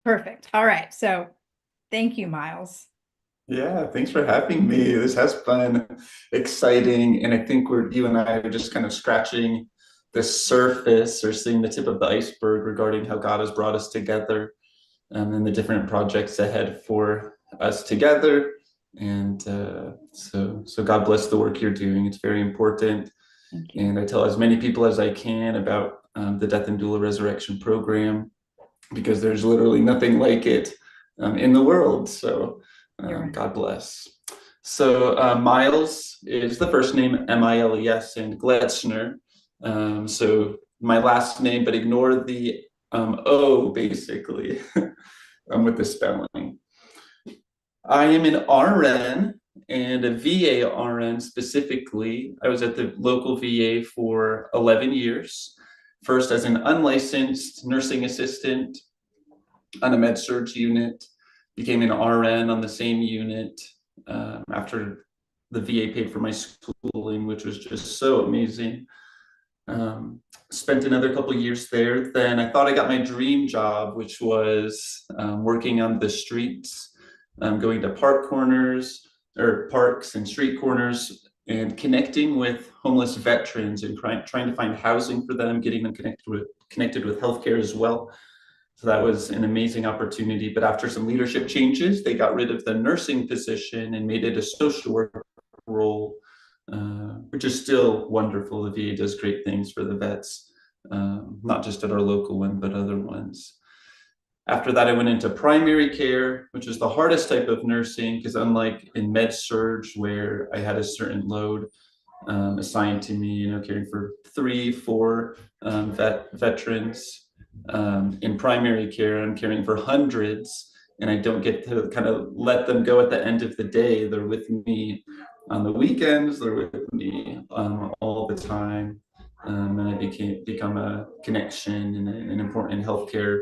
Perfect. All right. So thank you, Miles. Yeah, thanks for having me. This has been exciting, and I think you and I are just kind of scratching the surface or seeing the tip of the iceberg regarding how God has brought us together, and the different projects ahead for us together. And so God bless the work you're doing. It's very important, Thank you. and I tell as many people as I can about the Death and Doula Resurrection program because there's literally nothing like it in the world. So You're right. God bless. So Miles is the first name, Miles, and Gloetzner. So my last name, but ignore the O basically with the spelling. I am an RN and a VA RN specifically. I was at the local VA for 11 years, first as an unlicensed nursing assistant on a med surg unit, became an RN on the same unit after the VA paid for my schooling, which was just so amazing. Spent another couple years there. Then I thought I got my dream job, which was working on the streets, going to park corners or parks and street corners and connecting with homeless veterans and trying to find housing for them, getting them connected with healthcare as well. So that was an amazing opportunity. But after some leadership changes, they got rid of the nursing position and made it a social work role, which is still wonderful. The VA does great things for the vets, not just at our local one, but other ones. After that, I went into primary care, which is the hardest type of nursing because unlike in med surg, where I had a certain load assigned to me, caring for 3, 4 veterans. In primary care, I'm caring for hundreds, and I don't get to kind of let them go at the end of the day. They're with me on the weekends, they're with me all the time. And I become a connection and an important healthcare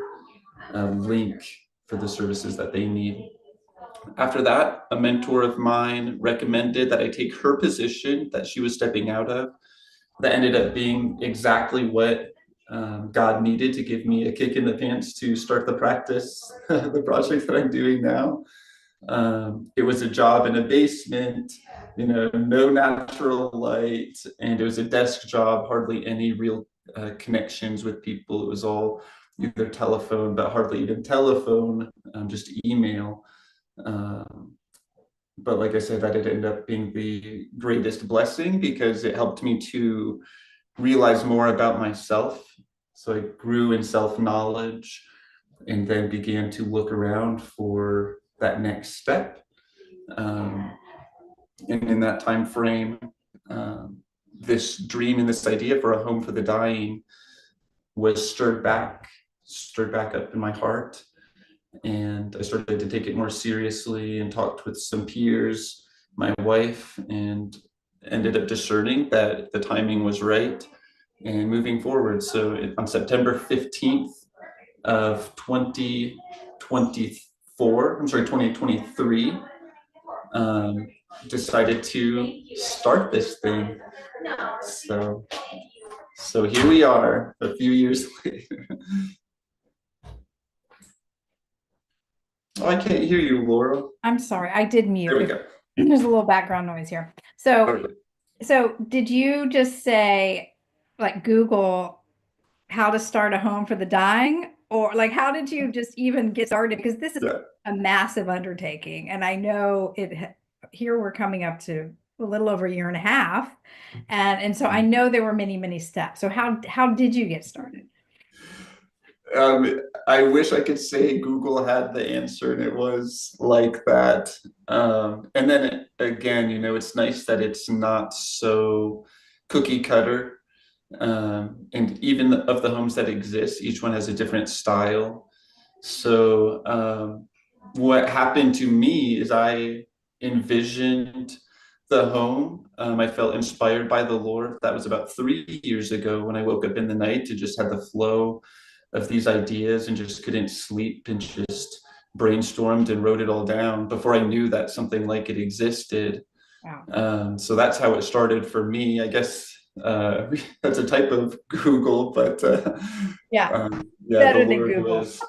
link for the services that they need. After that, a mentor of mine recommended that I take her position that she was stepping out of. That ended up being exactly what God needed to give me a kick in the pants to start the practice, the project that I'm doing now. It was a job in a basement, no natural light, and it was a desk job, hardly any real connections with people. It was all either telephone, but hardly even telephone, just email. Um, but like I said, that did end up being the greatest blessing because it helped me to realize more about myself. So I grew in self-knowledge and then began to look around for that next step. Um, and in that time frame, this dream and this idea for a home for the dying was stirred back up in my heart. And I started to take it more seriously and talked with some peers, my wife, and ended up discerning that the timing was right and moving forward. So on September 15th of 2024, I'm sorry, 2023, decided to start this thing. So, so here we are a few years later. Oh, I can't hear you, Laura. I'm sorry. I did There we mute. go. There's a little background noise here. So, Okay. so did you just say, like, Google how to start a home for the dying? Or like, how did you just even get started? Because this is Yeah. a massive undertaking. And I know here we're coming up to a little over a year and a half. And so I know there were many, many steps. So how did you get started? I wish I could say Google had the answer and it was like that. And then again, it's nice that it's not so cookie cutter. And even of the homes that exist, each one has a different style. So what happened to me is I envisioned the home. I felt inspired by the Lord. That was about 3 years ago when I woke up in the night to just have the flow of these ideas and just couldn't sleep and just brainstormed and wrote it all down before I knew that something like it existed. Wow. So that's how it started for me. I guess that's a type of Google, but Yeah, yeah, the better than Lord Google. was,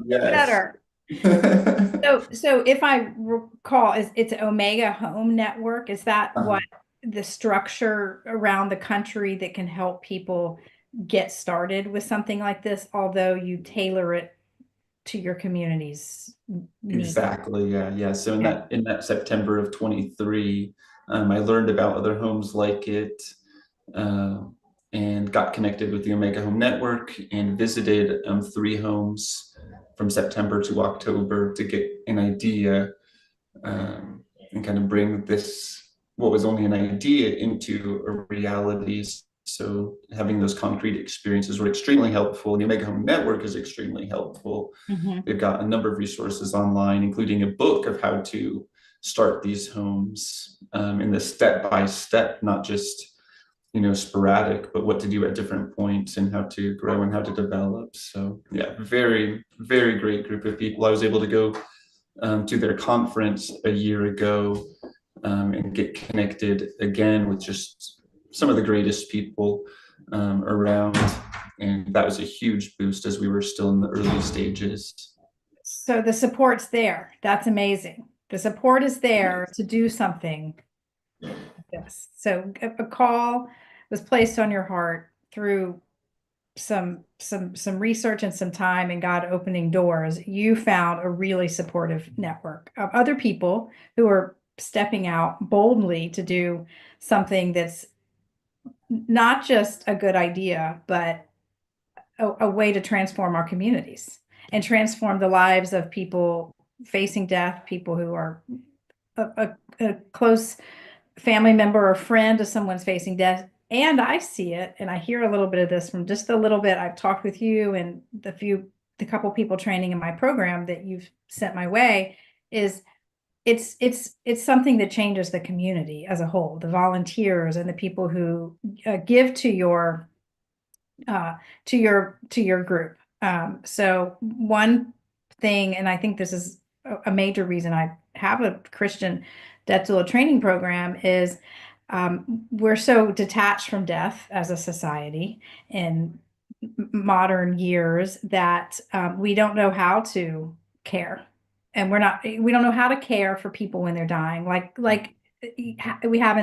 yes, Better. So if I recall, it's Omega Home Network. Is that what Um, the structure around the country that can help people get started with something like this, although you tailor it to your community's need? exactly. Yeah. Yeah. So in Okay. that September of 23, I learned about other homes like it, uh, and got connected with the Omega Home Network and visited three homes from September to October to get an idea, and kind of bring this, what was only an idea, into a reality. So having those concrete experiences were extremely helpful. And the Omega Home Network is extremely helpful. Mhm. They've got a number of resources online, including a book of how to start these homes, in the step by step, not just sporadic, but what to do at different points and how to grow and how to develop. So yeah, very, very great group of people. I was able to go to their conference a year ago, and get connected again with just some of the greatest people around. And that was a huge boost as we were still in the early stages. So the support's there. That's amazing. The support is there to do something. Yes. So a call was placed on your heart through some research and some time and God opening doors. You found a really supportive network of other people who are stepping out boldly to do something that's not just a good idea, but a way to transform our communities and transform the lives of people facing death, people who are a close family member or friend of someone's facing death. And I see it, and I hear a little bit of this from just a little bit I've talked with you and the couple people training in my program that you've sent my way, is it's something that changes the community as a whole, the volunteers and the people who give uh, to your group. So one thing, and I think this is a major reason I have a Christian death doula training program, is we're so detached from death as a society in modern years that we don't know how to care, and we don't know how to care for people when they're dying, like we have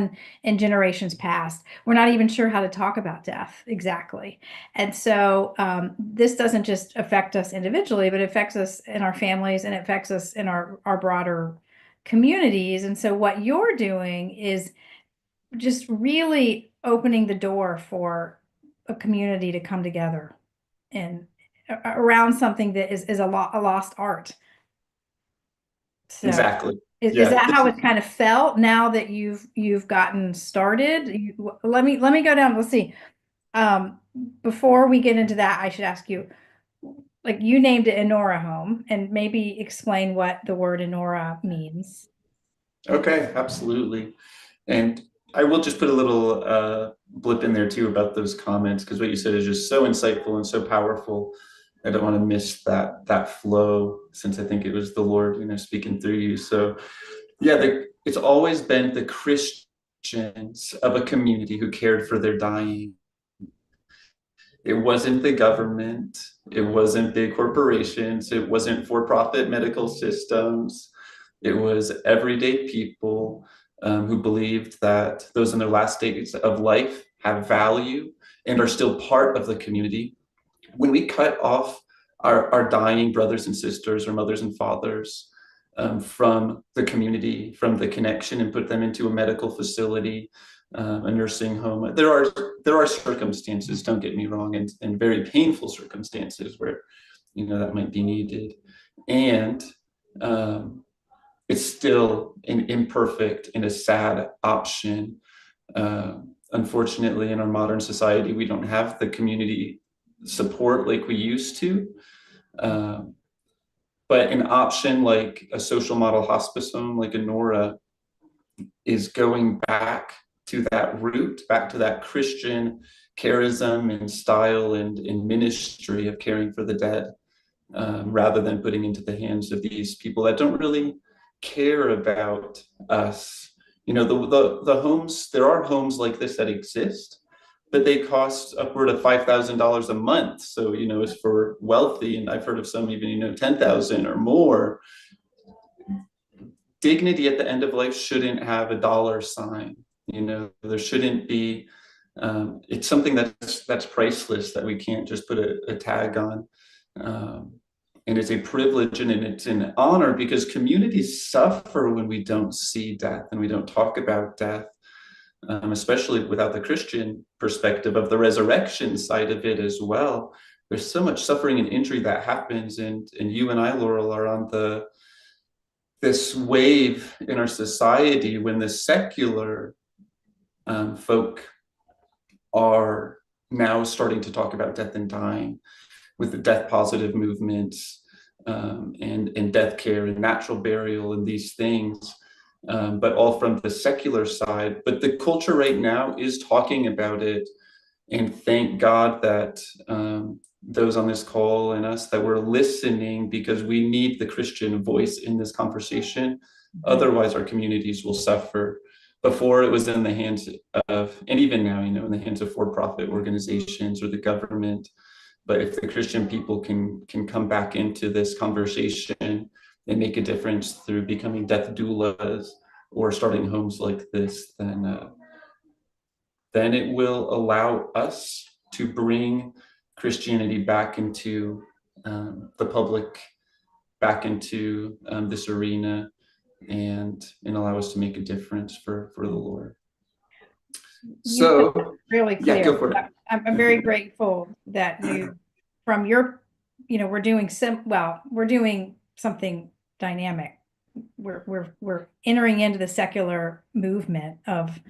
in generations past. We're not even sure how to talk about death exactly. And so this doesn't just affect us individually, but it affects us in our families and it affects us in our broader communities. And so what you're doing is just really opening the door for a community to come together and around something that is a lost art. So Exactly. is Yeah. that how it's kind of felt now that you've gotten started? Let me go down. Let's see. Um, Before we get into that, I should ask you, like you named it Inhora Home, and maybe explain what the word Inhora means. Okay. Absolutely. And I will just put a little blip in there too about those comments, because what you said is just so insightful and so powerful. I don't want to miss that flow, since I think it was the Lord, speaking through you. So yeah, it's always been the Christians of a community who cared for their dying. It wasn't the government. It wasn't big corporations. It wasn't for-profit medical systems. It was everyday people, who believed that those in their last days of life have value and are still part of the community. When we cut off our dying brothers and sisters or mothers and fathers, from the community, from the connection, and put them into a medical facility, a nursing home. There are circumstances, don't get me wrong, and very painful circumstances where that might be needed, and it's still an imperfect and a sad option. Unfortunately, in our modern society, we don't have the community support like we used to. Um, but an option like a social model hospice home, like Inhora, is going back to that root, back to that Christian charism and style and ministry of caring for the dead, rather than putting into the hands of these people that don't really care about us. The homes, there are homes like this that exist, but they cost upward of $5,000 a month. So, it's for wealthy, and I've heard of some even, 10,000 or more. Dignity at the end of life shouldn't have a dollar sign. There shouldn't be, it's something that's priceless, that we can't just put a tag on. And it's a privilege, and it's an honor, because communities suffer when we don't see death and we don't talk about death, especially without the Christian perspective of the resurrection side of it as well. There's so much suffering and injury that happens, and you and I, Laurel, are on this wave in our society when the secular folk are now starting to talk about death and dying, with the death positive movements, and death care and natural burial and these things, but all from the secular side. But the culture right now is talking about it, and thank God that those on this call and us, that we're listening, because we need the Christian voice in this conversation. Otherwise, our communities will suffer. Before, it was in the hands of, and even now, in the hands of for-profit organizations or the government. But if the Christian people can come back into this conversation and make a difference through becoming death doulas or starting homes like this, then it will allow us to bring Christianity back into the public, back into this arena, and allow us to make a difference for the Lord. So, really clear. Yeah, go for it. I'm very grateful that you, from your, we're doing something dynamic. We're entering into the secular movement of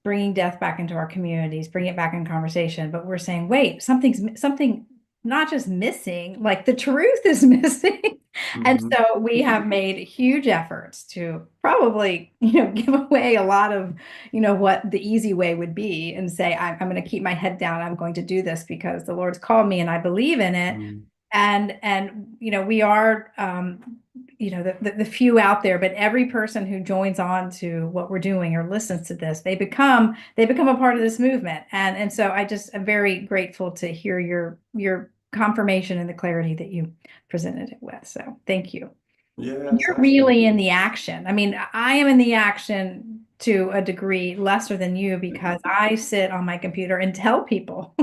bringing death back into our communities, bringing it back in conversation. But we're saying, wait, something not just missing, like the truth is missing. And so we have made huge efforts to probably, give away a lot of, what the easy way would be, and say, I'm going to keep my head down. I'm going to do this because the Lord's called me and I believe in it. And we are, the few out there, but every person who joins on to what we're doing or listens to this, they become a part of this movement. And so I'm very grateful to hear your confirmation and the clarity that you presented it with. So thank you. Yeah, you're really in the action. I mean, I am in the action to a degree lesser than you, because I sit on my computer and tell people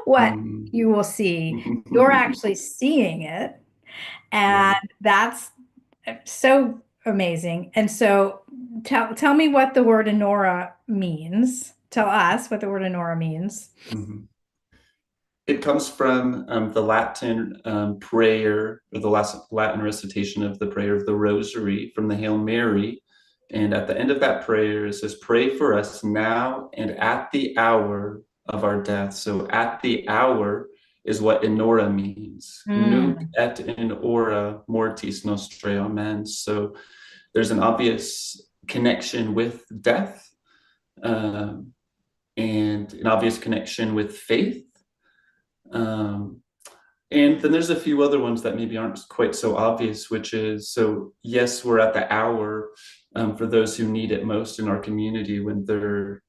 what you will see. You're actually seeing it. And that's so amazing. And so tell me what the word Inhora means. Tell us what the word Inhora means. It comes from the Latin prayer, or the Latin recitation of the prayer of the Rosary from the Hail Mary. And at the end of that prayer, it says, "Pray for us now and at the hour of our death." So at the hour is what Inhora means. Nunc et in hora mortis nostrae. Amen. So there's an obvious connection with death, and an obvious connection with faith. And then there's a few other ones that maybe aren't quite so obvious, which is, so yes, we're at the hour for those who need it most in our community, when they're,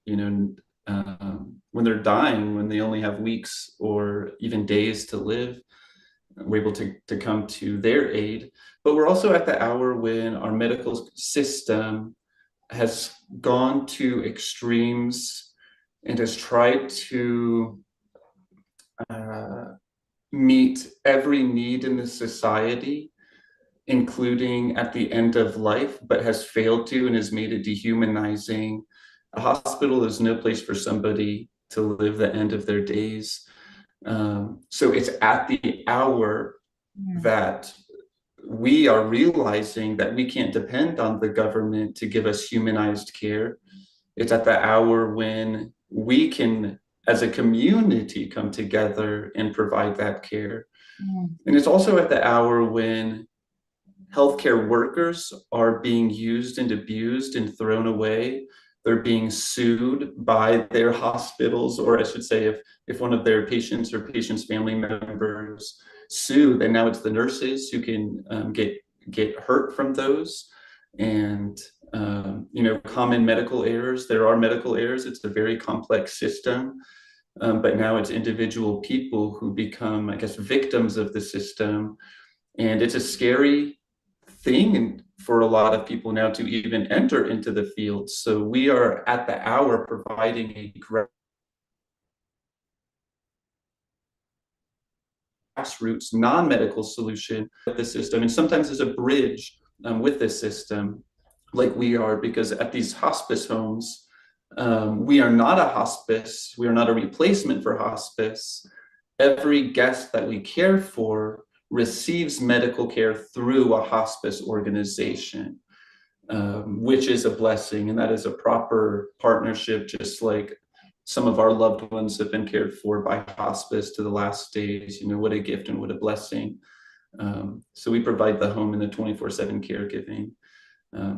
when they're dying, when they only have weeks or even days to live. We're able to come to their aid. But we're also at the hour when our medical system has gone to extremes and has tried to meet every need in the society, including at the end of life, but has failed to, and has made it dehumanizing. A hospital is no place for somebody to live the end of their days. So it's at the hour that we are realizing that we can't depend on the government to give us humanized care. It's at the hour when we can, as a community, come together and provide that care. And it's also at the hour when healthcare workers are being used and abused and thrown away. They're being sued by their hospitals, or I should say, if one of their patients or patients' family members sue, then now it's the nurses who can get hurt from those. And common medical errors. There are medical errors. It's a very complex system. But now it's individual people who become, I guess, victims of the system. And it's a scary thing for a lot of people now to even enter into the field. So we are at the hour providing a grassroots non-medical solution with the system. And sometimes there's a bridge with this system, like we are, because at these hospice homes, we are not a hospice. We are not a replacement for hospice. Every guest that we care for receives medical care through a hospice organization, which is a blessing. And that is a proper partnership, just like some of our loved ones have been cared for by hospice to the last days. What a gift and what a blessing. So we provide the home and the 24/7 caregiving.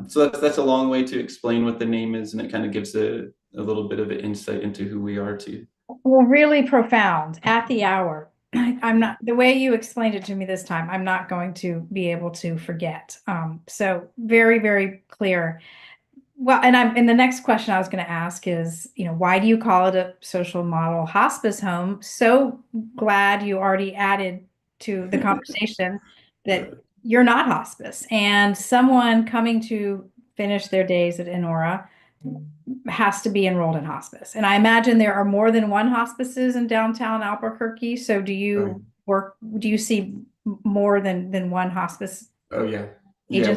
So that's a long way to explain what the name is, and it kind of gives a little bit of an insight into who we are too. Well, really profound. At the hour. I'm not, the way you explained it to me this time, I'm not going to be able to forget. So very, very clear. Well, and the next question I was going to ask is, why do you call it a social model hospice home? So glad you already added to the conversation that you're not hospice, and someone coming to finish their days at Inhora has to be enrolled in hospice. And I imagine there are more than one hospices in downtown Albuquerque. So do you see more than one hospice? Oh yeah. Yeah,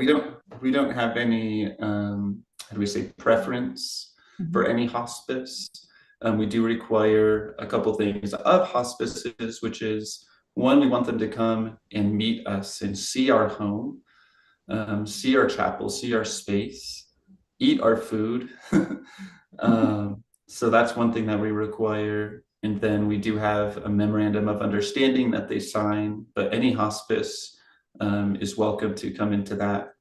we don't have any how do we say, preference for any hospice. We do require a couple things of hospices, which is, one, we want them to come and meet us and see our home, see our chapel, see our space, eat our food. So that's one thing that we require. And then we do have a memorandum of understanding that they sign, but any hospice is welcome to come into that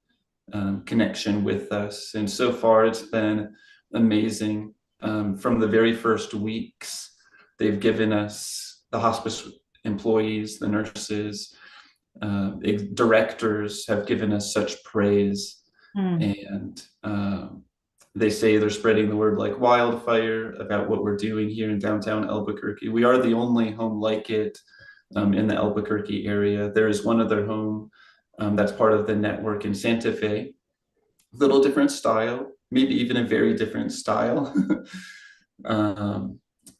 connection with us. And so far it's been amazing. From the very first weeks, they've given us, the hospice employees, the nurses, directors have given us such praise. And they say they're spreading the word like wildfire about what we're doing here in downtown Albuquerque. We are the only home like it in the Albuquerque area. There is one other home that's part of the network in Santa Fe. Little different style, maybe even a very different style.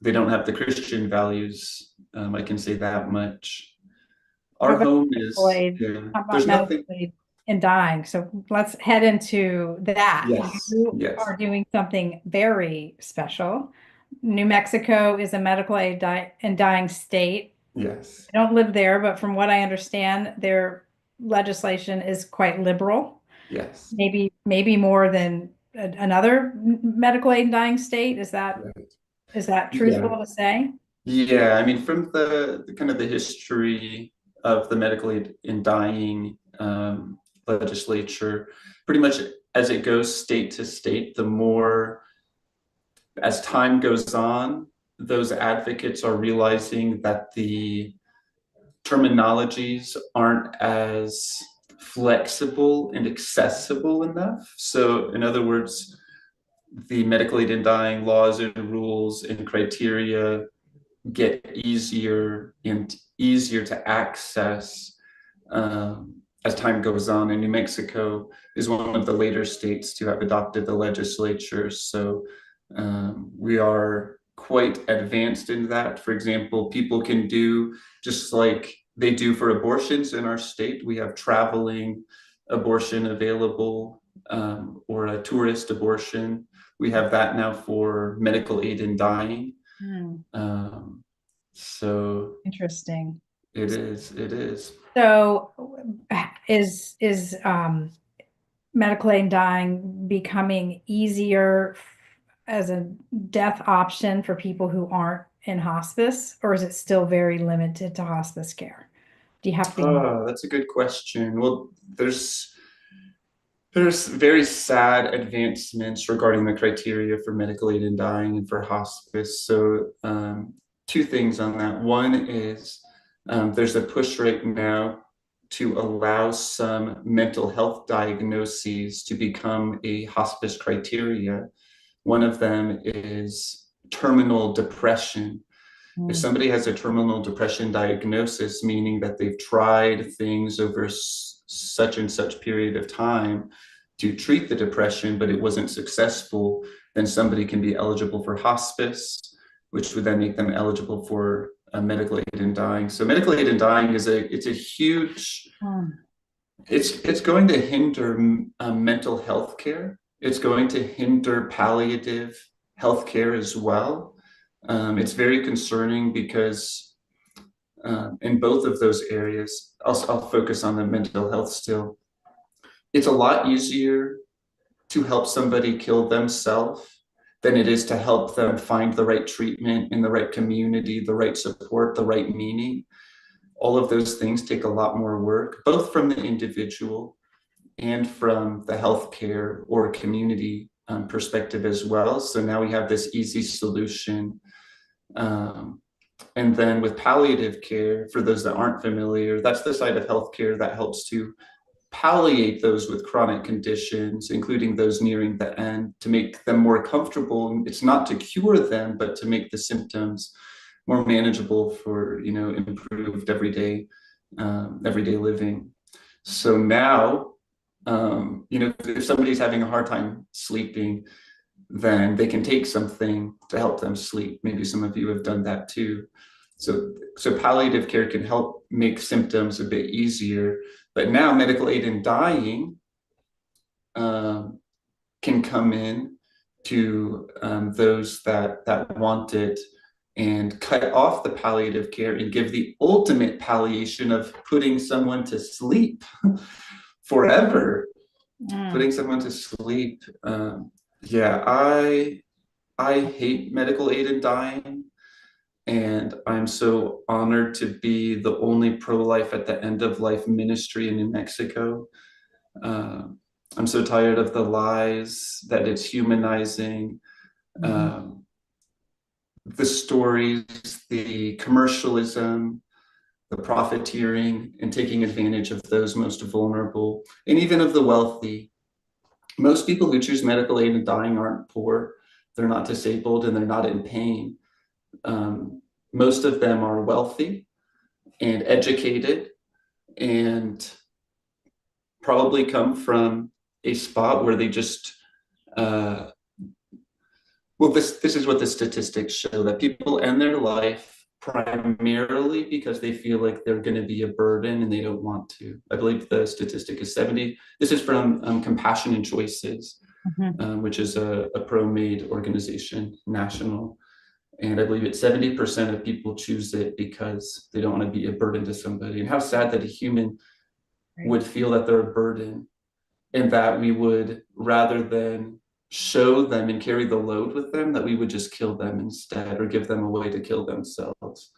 They don't have the Christian values. I can say that much. Our home is, there's nothing in dying. So let's head into that. Yes. You are doing something very special. New Mexico is a medical aid and dying state. Yes. I don't live there, but from what I understand, their legislation is quite liberal. Yes. Maybe more than another medical aid and dying state. Is that truthful to say? Yeah, I mean, from the kind of the history of the medical aid and dying legislature, pretty much as it goes state to state, the more as time goes on, those advocates are realizing that the terminologies aren't as flexible and accessible enough. So in other words, the medical aid and dying laws and rules and criteria get easier and easier to access as time goes on. And New Mexico is one of the later states to have adopted the legislature. So we are quite advanced in that. For example, people can do just like they do for abortions in our state. We have traveling abortion available, or a tourist abortion. We have that now for medical aid and dying. So interesting. It is. So is medical aid and dying becoming easier as a death option for people who aren't in hospice, or is it still very limited to hospice care? Do you have to? Oh, that's a good question. Well, there's very sad advancements regarding the criteria for medical aid and dying and for hospice. So two things on that. One is there's a push right now to allow some mental health diagnoses to become a hospice criteria. One of them is terminal depression. If somebody has a terminal depression diagnosis, meaning that they've tried things over such and such period of time to treat the depression, but it wasn't successful, then somebody can be eligible for hospice, which would then make them eligible for a medical aid in dying. So medical aid in dying is a huge, it's going to hinder mental health care. It's going to hinder palliative health care as well. It's very concerning because in both of those areas, I'll focus on the mental health still. It's a lot easier to help somebody kill themselves than it is to help them find the right treatment in the right community, the right support, the right meaning. All of those things take a lot more work, both from the individual and from the healthcare or community perspective as well. So now we have this easy solution. And then with palliative care, for those that aren't familiar, that's the side of healthcare that helps to palliate those with chronic conditions, including those nearing the end, to make them more comfortable. It's not to cure them, but to make the symptoms more manageable for, improved everyday living. So now, if somebody's having a hard time sleeping, then they can take something to help them sleep. Maybe some of you have done that too. So palliative care can help make symptoms a bit easier. But now medical aid in dying can come in to those that want it and cut off the palliative care and give the ultimate palliation of putting someone to sleep forever. Putting someone to sleep. Yeah, I hate medical aid in dying, and I'm so honored to be the only pro-life at the end of life ministry in New Mexico. I'm so tired of the lies that it's humanizing, the stories, the commercialism, the profiteering, and taking advantage of those most vulnerable, and even of the wealthy. Most people who choose medical aid in dying aren't poor, they're not disabled, and they're not in pain. Most of them are wealthy and educated and probably come from a spot where they just, this is what the statistics show, that people end their life primarily because they feel like they're going to be a burden and they don't want to. I believe the statistic is 70. This is from Compassion and Choices, which is a pro-MAID organization, national. And I believe it's 70% of people choose it because they don't want to be a burden to somebody. And how sad that a human would feel that they're a burden, and that we would, rather than show them and carry the load with them, that we would just kill them instead, or give them a way to kill themselves.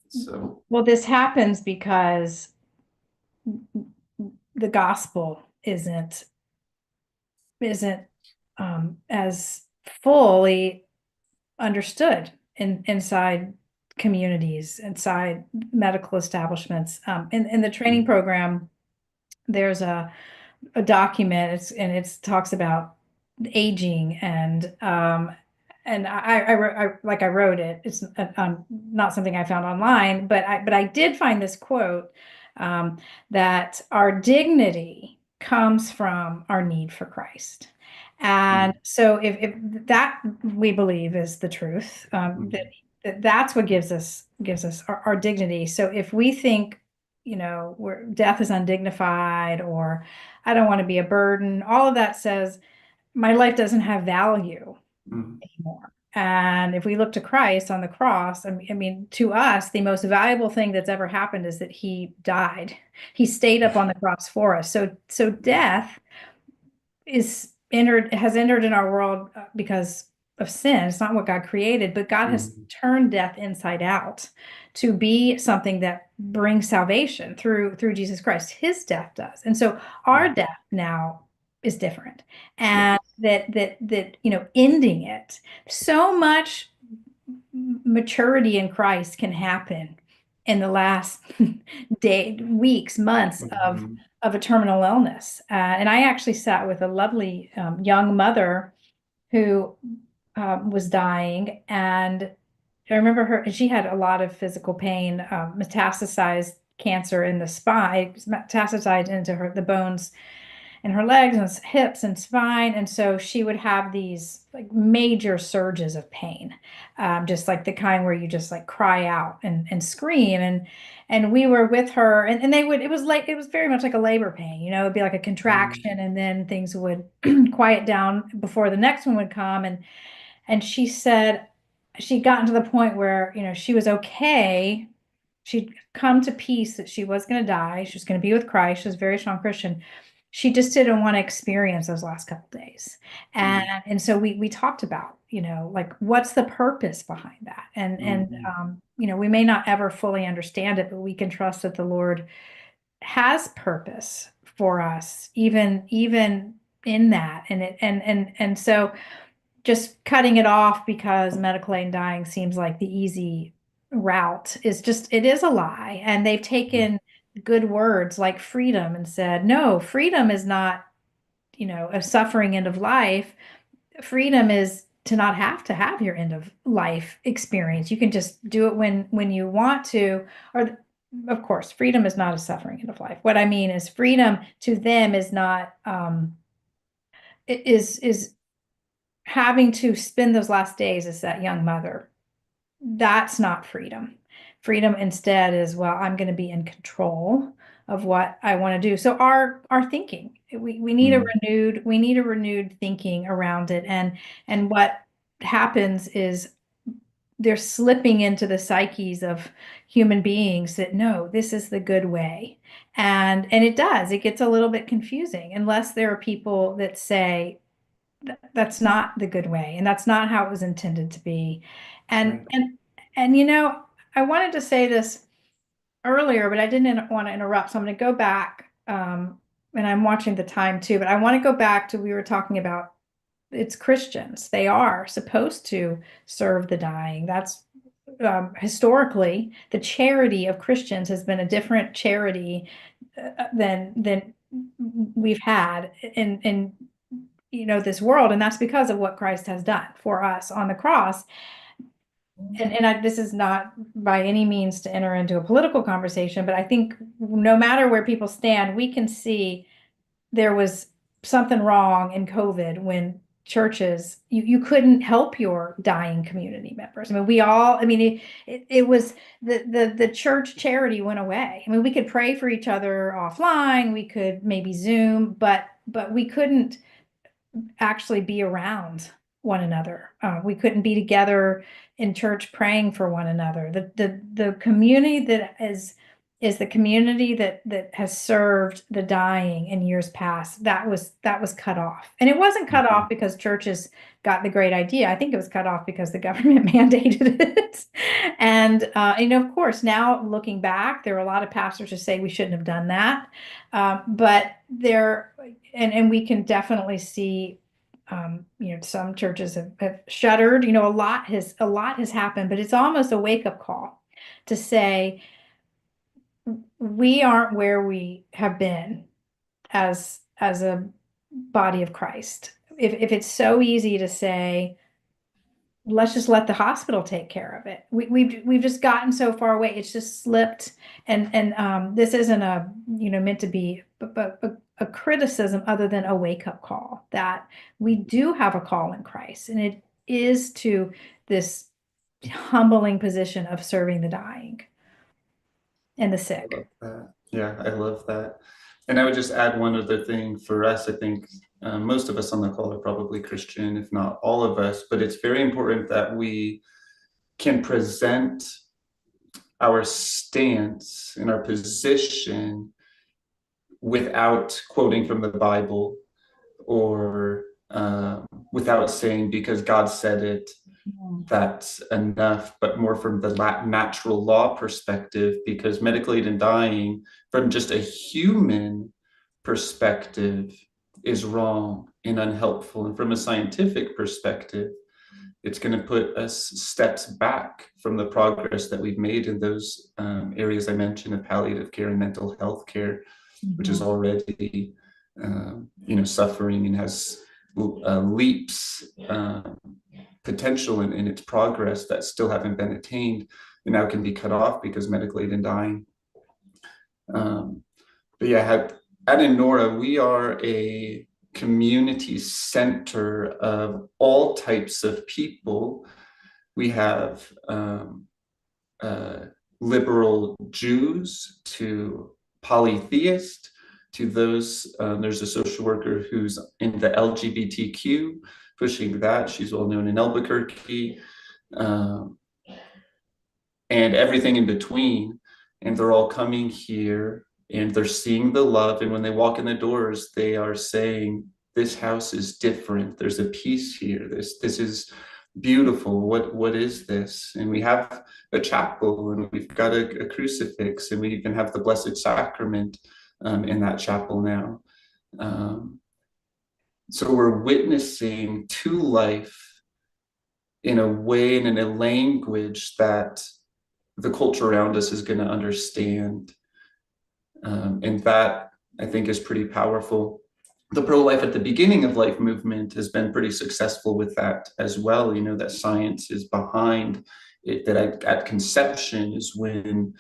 So, well, this happens because the gospel isn't as fully understood inside communities, inside medical establishments. In the training program, there's a document, and it talks about aging, and I wrote it. It's not something I found online, but I did find this quote, that our dignity comes from our need for Christ. And so if that, we believe, is the truth, that's what gives us our dignity. So if we think, where death is undignified, or I don't want to be a burden, all of that says my life doesn't have value anymore. And if we look to Christ on the cross, I mean, to us, the most valuable thing that's ever happened is that he died. He stayed up on the cross for us. So death has entered in our world because of sin. It's not what God created, but God has turned death inside out to be something that brings salvation through Jesus Christ. His death does. And so our death now is different. And that ending it, so much maturity in Christ can happen in the last weeks, months Mhm. of a terminal illness. And I actually sat with a lovely young mother who was dying, and I remember her, and she had a lot of physical pain, metastasized cancer in the spine, metastasized into the bones in her legs and hips and spine. And so she would have these like major surges of pain, just like the kind where you just like cry out and scream. And we were with her, and they would, it was like, it was very much like a labor pain, it'd be like a contraction, and then things would quiet down before the next one would come. And she said she'd gotten to the point where, she was okay. She'd come to peace that she was going to die. She was going to be with Christ. She was a very strong Christian. She just didn't want to experience those last couple days. And so we talked about, like what's the purpose behind that? And we may not ever fully understand it, but we can trust that the Lord has purpose for us, even in that. And so just cutting it off because medical aid and dying seems like the easy route it is a lie. And they've taken good words like freedom and said, no, freedom is not, a suffering end of life. Freedom is to not have to have your end of life experience. You can just do it when you want to. Or of course, freedom is not a suffering end of life. What I mean is freedom to them is not is having to spend those last days as that young mother. That's not freedom. Freedom instead is, well, I'm going to be in control of what I want to do. So our thinking, we need a renewed thinking around it. And what happens is they're slipping into the psyches of human beings that no, this is the good way. And it gets a little bit confusing unless there are people that say that's not the good way, and that's not how it was intended to be. And Right. and I wanted to say this earlier, but I didn't want to interrupt, so I'm going to go back. And I'm watching the time too, but I want to go back to we were talking about it's Christians. They are supposed to serve the dying. That's historically the charity of Christians has been a different charity than we've had in this world, and that's because of what Christ has done for us on the cross. And this is not by any means to enter into a political conversation, but I think no matter where people stand, we can see there was something wrong in COVID when churches you couldn't help your dying community members. I mean, it was the church charity went away. I mean, we could pray for each other offline, we could maybe Zoom, but we couldn't actually be around one another. We couldn't be together in church praying for one another. The community that is the community that has served the dying in years past. That was cut off, and it wasn't cut off because churches got the great idea. I think it was cut off because the government mandated it. And of course, now looking back, there are a lot of pastors who say we shouldn't have done that, but there. And we can definitely see, some churches have shuttered. A lot has happened, but it's almost a wake-up call to say we aren't where we have been as a body of Christ. If it's so easy to say, let's just let the hospital take care of it. We've just gotten so far away. It's just slipped. And this isn't meant to be a criticism other than a wake-up call that we do have a call in Christ, and it is to this humbling position of serving the dying and the I love sick. that. Yeah, I love that. And I would just add one other thing for us. I think most of us on the call are probably Christian, if not all of us, but it's very important that we can present our stance and our position without quoting from the Bible or without saying because God said it, that's enough, but more from the natural law perspective, because medical aid and dying from just a human perspective is wrong and unhelpful. And from a scientific perspective, it's going to put us steps back from the progress that we've made in those areas I mentioned of palliative care and mental health care, which is already, suffering and has leaps potential in its progress that still haven't been attained and now can be cut off because medical aid in dying. But yeah, at Inhora, we are a community center of all types of people. We have liberal Jews to polytheist to those. There's a social worker who's in the LGBTQ, pushing that. She's well known in Albuquerque, and everything in between. And they're all coming here and they're seeing the love. And when they walk in the doors, they are saying, this house is different. There's a peace here. This is beautiful. What is this? And we have a chapel and we've got a crucifix and we even have the Blessed Sacrament in that chapel now. So we're witnessing to life in a way and in a language that the culture around us is going to understand. And that, I think, is pretty powerful. The pro-life at the beginning of life movement has been pretty successful with that as well. That science is behind it, that at conception is when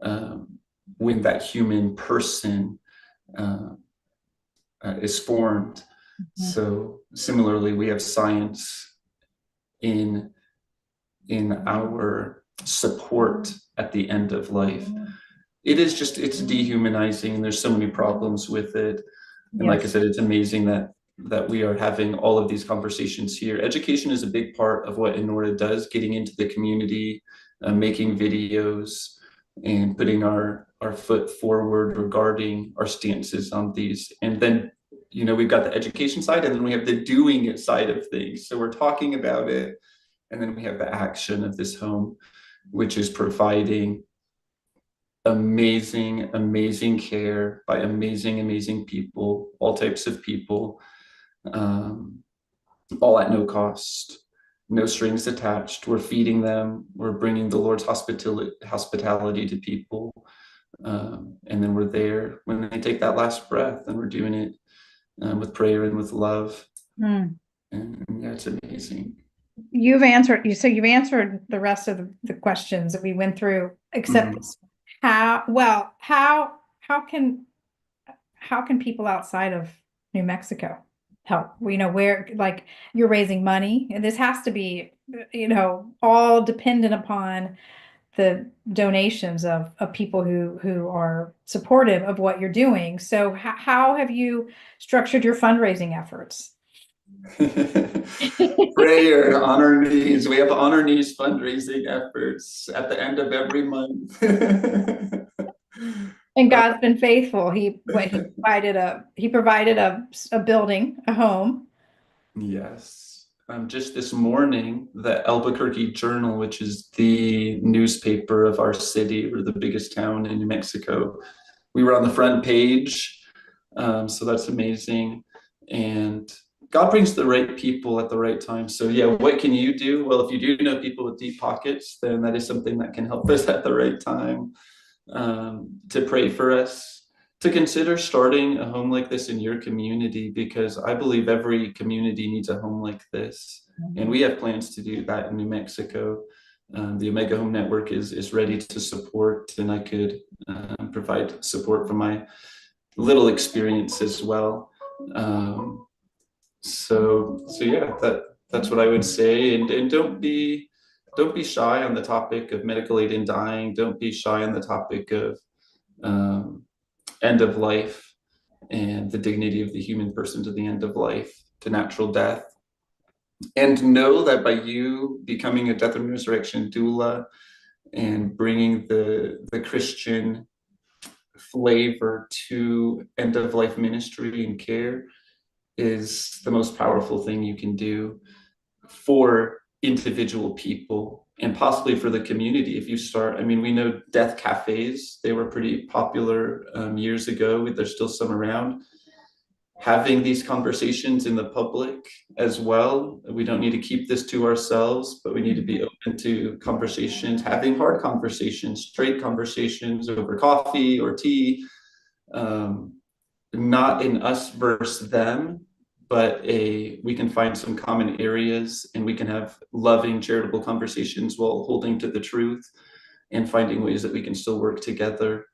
that human person is formed. So similarly, we have science in our support at the end of life. It's dehumanizing, and there's so many problems with it. And like I said, it's amazing that we are having all of these conversations here. Education is a big part of what Inhora does, getting into the community, making videos, and putting our foot forward regarding our stances on these. And then, we've got the education side, and then we have the doing it side of things. So we're talking about it, and then we have the action of this home, which is providing amazing care by amazing people, all types of people, all at no cost, no strings attached. We're feeding them, we're bringing the Lord's hospitality to people, and then we're there when they take that last breath, and we're doing it with prayer and with love. And yeah, it's amazing. You've answered the rest of the questions that we went through, except how can people outside of New Mexico help? Where, like, you're raising money, and this has to be, all dependent upon the donations of people who are supportive of what you're doing. So how have you structured your fundraising efforts? Prayer on our knees. We have on our knees fundraising efforts at the end of every month. And God's been faithful. He provided a building, a home. Yes. Just this morning, the Albuquerque Journal, which is the newspaper of our city, or the biggest town in New Mexico, we were on the front page. So that's amazing. And God brings the right people at the right time. So yeah, what can you do? Well, if you do know people with deep pockets, then that is something that can help us at the right time, to pray for us, to consider starting a home like this in your community, because I believe every community needs a home like this. And we have plans to do that in New Mexico. The Omega Home Network is ready to support, and I could provide support from my little experience as well. So yeah, that's what I would say. And don't be shy on the topic of medical aid in dying. Don't be shy on the topic of end of life and the dignity of the human person to the end of life, to natural death. And know that by you becoming a death and resurrection doula and bringing the Christian flavor to end of life ministry and care is the most powerful thing you can do for individual people and possibly for the community. If you start, we know death cafes, they were pretty popular years ago. There's still some around. having these conversations in the public as well. We don't need to keep this to ourselves, but we need to be open to conversations, having hard conversations, straight conversations over coffee or tea, not in us versus them, but we can find some common areas and we can have loving, charitable conversations while holding to the truth and finding ways that we can still work together,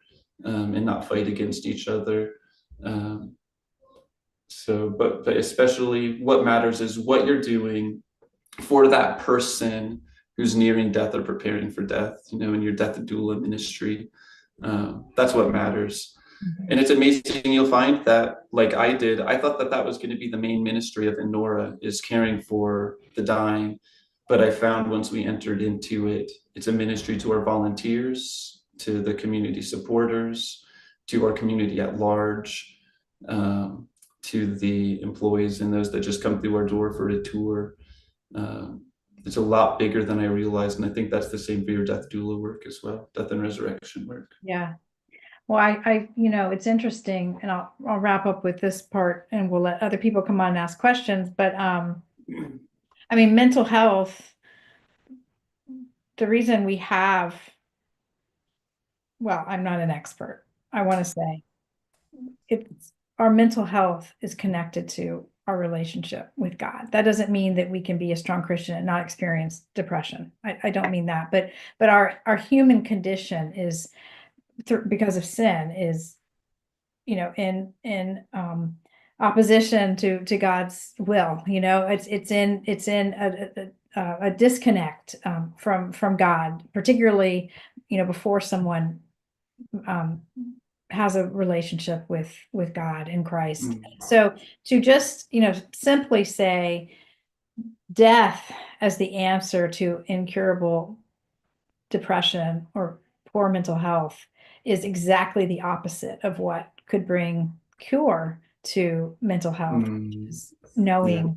and not fight against each other. But especially what matters is what you're doing for that person who's nearing death or preparing for death, in your death doula ministry. That's what matters. And it's amazing, you'll find that, like I did, I thought that was going to be the main ministry of Inhora, is caring for the dying. But I found once we entered into it, it's a ministry to our volunteers, to the community supporters, to our community at large, to the employees and those that just come through our door for a tour. It's a lot bigger than I realized. And I think that's the same for your death doula work as well, death and resurrection work. Yeah. Well, it's interesting, and I'll wrap up with this part and we'll let other people come on and ask questions. But I mean, mental health, the reason we have, well, I'm not an expert. I want to say our mental health is connected to our relationship with God. That doesn't mean that we can be a strong Christian and not experience depression. I don't mean that, but our human condition is, because of sin, is, in opposition to God's will. It's in a disconnect from God, particularly before someone has a relationship with God in Christ. So to just simply say death as the answer to incurable depression or poor mental health is exactly the opposite of what could bring cure to mental health, which is knowing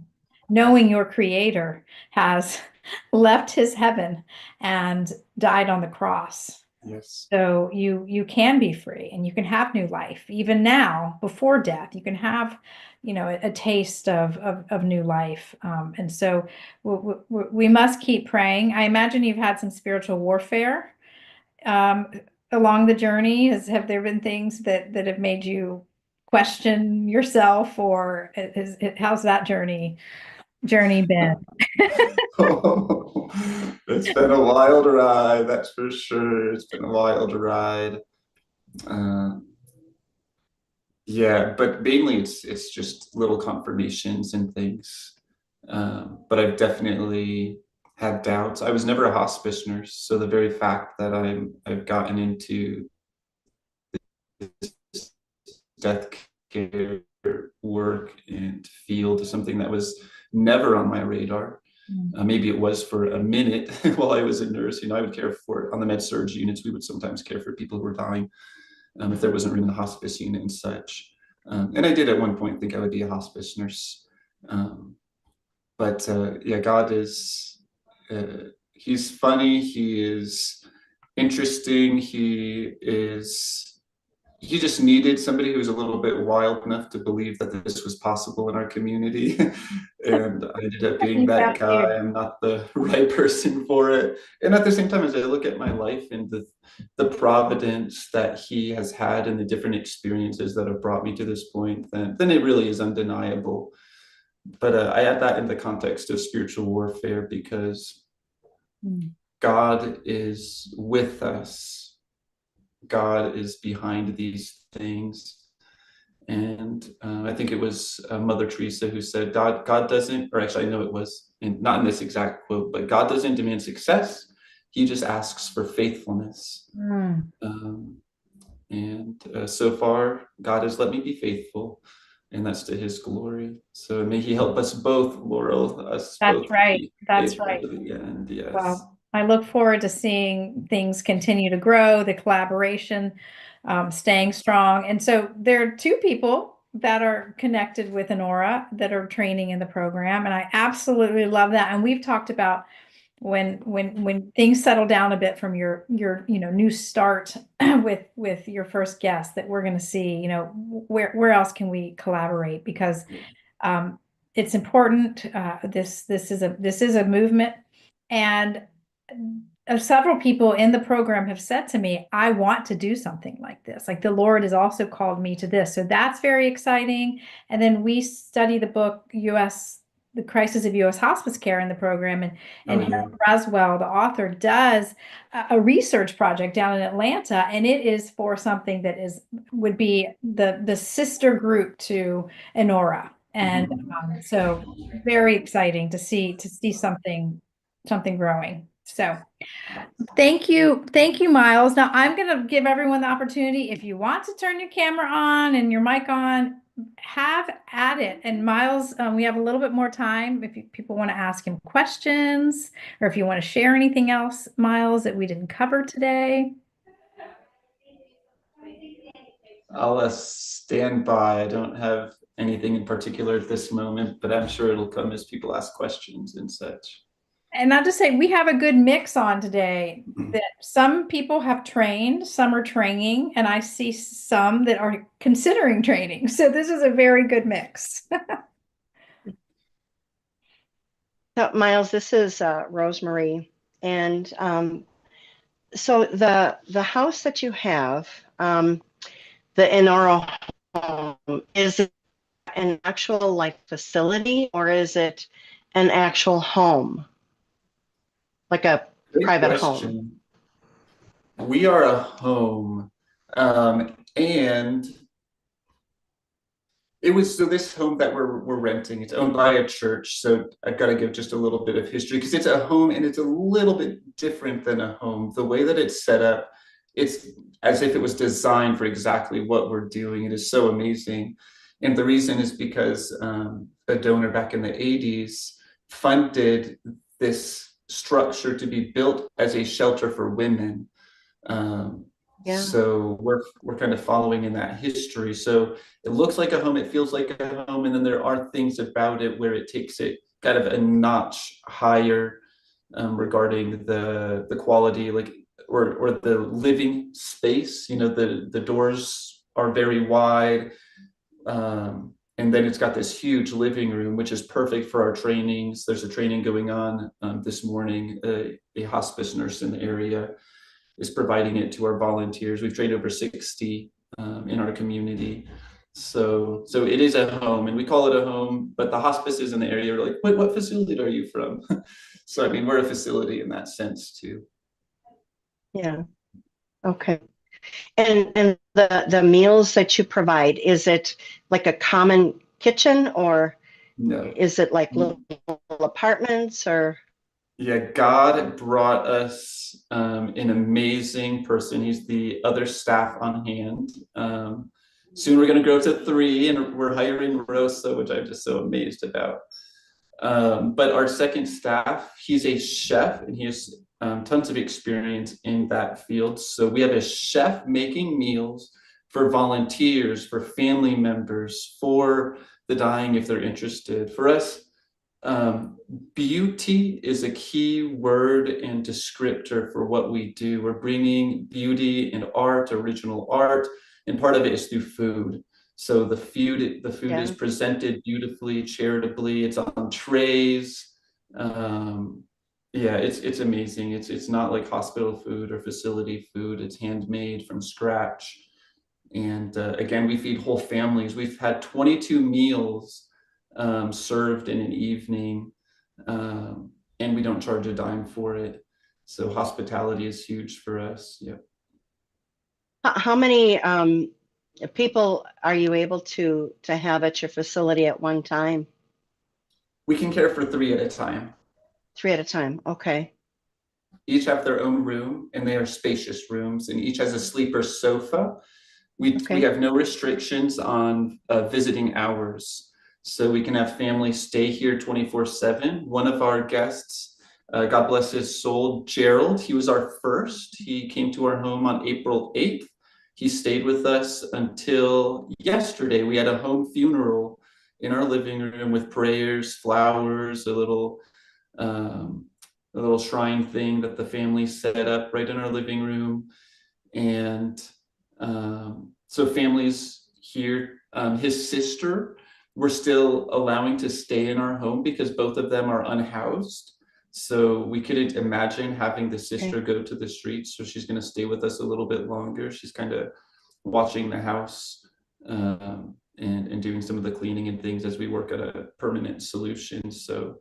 your creator has left his heaven and died on the cross. Yes. So you can be free and you can have new life. Even now, before death, you can have, a taste of new life. And so we must keep praying. I imagine you've had some spiritual warfare along the journey. Have there been things that have made you question yourself, or how's that journey been? It's been a wild ride, that's for sure. It's been a wild ride. Yeah, but mainly it's just little confirmations and things. But I've definitely had doubts. I was never a hospice nurse, so the very fact that I've gotten into this death care work and field is something that was never on my radar. Maybe it was for a minute while I was a nurse. I would care for, on the med surg units, we would sometimes care for people who were dying, if there wasn't room in the hospice unit and such. And I did at one point think I would be a hospice nurse. But yeah, God is, he's funny, he is interesting, he just needed somebody who was a little bit wild enough to believe that this was possible in our community. And I ended up being that guy. I'm not the right person for it. And at the same time, as I look at my life and the providence that he has had and the different experiences that have brought me to this point, then it really is undeniable. But I add that in the context of spiritual warfare because God is with us. God is behind these things. And I think it was Mother Teresa who said, God doesn't, or actually I know it was, and not in this exact quote, but God doesn't demand success. He just asks for faithfulness. So far, God has let me be faithful, and that's to his glory. So may he help us both, Laurel. That's both right. That's right. To the end. Yes. Well, I look forward to seeing things continue to grow, the collaboration, staying strong. And so there are two people that are connected with Inhora that are training in the program. And I absolutely love that. And we've talked about when things settle down a bit from your new start with your first guest, that we're going to see, where else can we collaborate, because it's important. This is a movement, and several people in the program have said to me, I want to do something like this. Like, the Lord has also called me to this. So that's very exciting. And then we study the book The Crisis of U.S. Hospice Care in the program. And Oh, yeah. Harold Braswell, the author, does a research project down in Atlanta. And it is for something that would be the sister group to Inhora. And so very exciting to see something growing. So thank you, Miles. Now I'm going to give everyone the opportunity. If you want to turn your camera on and your mic on, have at it. And Miles, we have a little bit more time if people want to ask him questions, or if you want to share anything else, Miles, that we didn't cover today. I'll stand by. I don't have anything in particular at this moment, but I'm sure it'll come as people ask questions and such. And I'll just say we have a good mix on today, that some people have trained, some are training, and I see some that are considering training. So this is a very good mix. So, Miles, this is Rosemary. And so the house that you have, the Inhora Home, is it an actual like facility, or is it an actual home? Like a Great private question. home? We are a home, and so this home that we're renting, it's owned by a church. So I've got to give just a little bit of history, because it's a home and it's a little bit different than a home. The way that it's set up, it's as if it was designed for exactly what we're doing. It is so amazing. And the reason is because a donor back in the 80s funded this structure to be built as a shelter for women. Yeah. So we're kind of following in that history. So it looks like a home, it feels like a home, and then there are things about it where it takes it kind of a notch higher, regarding the quality, like or the living space. The doors are very wide, and then it's got this huge living room, which is perfect for our trainings. There's a training going on this morning. A hospice nurse in the area is providing it to our volunteers. We've trained over 60 in our community. So it is a home, and we call it a home, but the hospice is in the area. We're like, what facility are you from? So, I mean, we're a facility in that sense too. Yeah. Okay. And the meals that you provide, is it like a common kitchen, or No. is it like little apartments, or? Yeah, God brought us an amazing person. He's the other staff on hand. Soon we're going to grow to 3, and we're hiring Rosa, which I'm just so amazed about. But our second staff, he's a chef, and he has tons of experience in that field. So we have a chef making meals for volunteers, for family members, for the dying if they're interested. For us, beauty is a key word and descriptor for what we do. We're bringing beauty and art, original art, and part of it is through food. So the food is presented beautifully, charitably. It's on trays. It's amazing. It's not like hospital food or facility food. It's handmade from scratch. And again, we feed whole families. We've had 22 meals served in an evening, and we don't charge a dime for it. So hospitality is huge for us. Yeah. How many people are you able to have at your facility at one time? We can care for 3 at a time. 3 at a time. Okay. Each have their own room, and they are spacious rooms, and each has a sleeper sofa. We have no restrictions on visiting hours. So we can have families stay here 24/7. One of our guests, God bless his soul, Gerald, he was our first. He came to our home on April 8th. He stayed with us until yesterday. We had a home funeral in our living room with prayers, flowers, a little little shrine thing that the family set up right in our living room. And so families here, his sister, we're still allowing to stay in our home because both of them are unhoused. So we couldn't imagine having the sister go to the streets. So she's going to stay with us a little bit longer. She's kind of watching the house and doing some of the cleaning and things as we work at a permanent solution. So